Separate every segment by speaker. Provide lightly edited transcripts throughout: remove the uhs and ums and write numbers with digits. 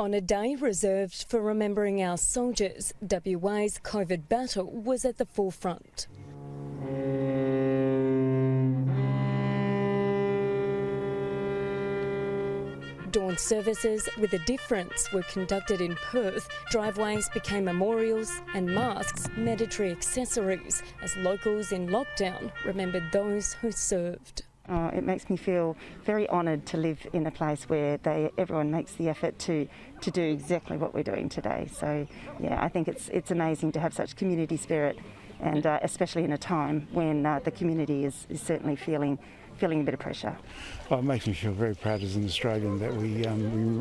Speaker 1: On a day reserved for remembering our soldiers, WA's COVID battle was at the forefront. Dawn services with a difference were conducted in Perth. Driveways became memorials and masks mandatory accessories as locals in lockdown remembered those who served.
Speaker 2: It makes me feel very honoured to live in a place where everyone makes the effort to do exactly what we're doing today. So, yeah, I think it's amazing to have such community spirit, and especially in a time when the community is certainly feeling a bit of pressure.
Speaker 3: Well, it makes me feel very proud as an Australian that we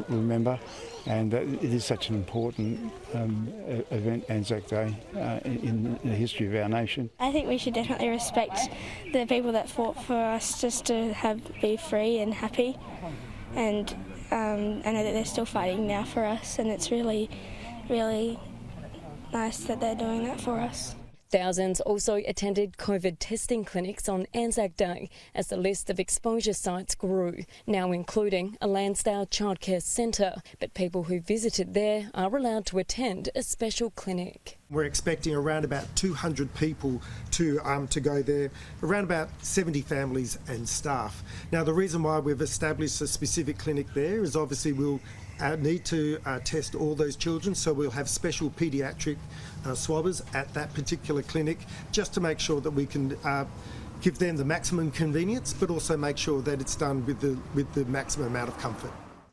Speaker 3: remember, and that it is such an important event, Anzac Day, in the history of our nation.
Speaker 4: I think we should definitely respect the people that fought for us just to be free and happy, and I know that they're still fighting now for us, and it's really, really nice that they're doing that for us.
Speaker 1: Thousands also attended COVID testing clinics on Anzac Day as the list of exposure sites grew, now including a Lansdale childcare centre. But people who visited there are allowed to attend a special clinic.
Speaker 5: We're expecting around about 200 people to go there, around about 70 families and staff. Now, the reason why we've established a specific clinic there is obviously we'll need to test all those children, so we'll have special paediatric swabbers at that particular clinic just to make sure that we can give them the maximum convenience, but also make sure that it's done with the maximum amount of comfort.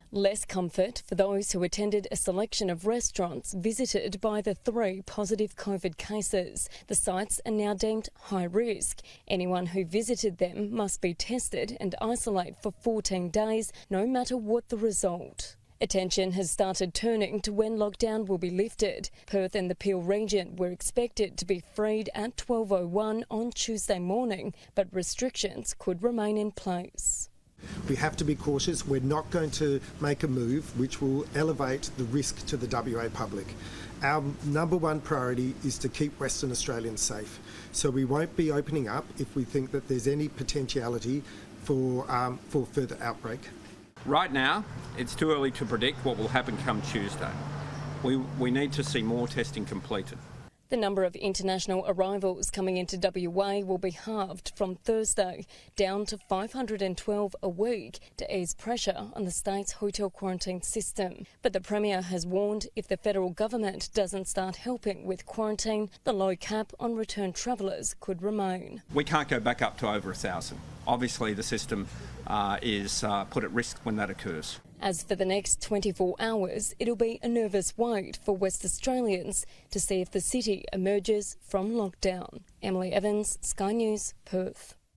Speaker 1: Less comfort for those who attended a selection of restaurants visited by the 3 positive COVID cases. The sites are now deemed high risk. Anyone who visited them must be tested and isolate for 14 days, no matter what the result. Attention has started turning to when lockdown will be lifted. Perth and the Peel region were expected to be freed at 12:01 on Tuesday morning, but restrictions could remain in place.
Speaker 5: We have to be cautious. We're not going to make a move which will elevate the risk to the WA public. Our number one priority is to keep Western Australians safe. So we won't be opening up if we think that there's any potentiality for further outbreak.
Speaker 6: Right now, it's too early to predict what will happen come Tuesday. We need to see more testing completed.
Speaker 1: The number of international arrivals coming into WA will be halved from Thursday, down to 512 a week to ease pressure on the state's hotel quarantine system. But the Premier has warned if the federal government doesn't start helping with quarantine, the low cap on return travellers could remain.
Speaker 6: We can't go back up to over 1,000. Obviously, the system is put at risk when that occurs.
Speaker 1: As for the next 24 hours, it'll be a nervous wait for West Australians to see if the city emerges from lockdown. Emily Evans, Sky News, Perth.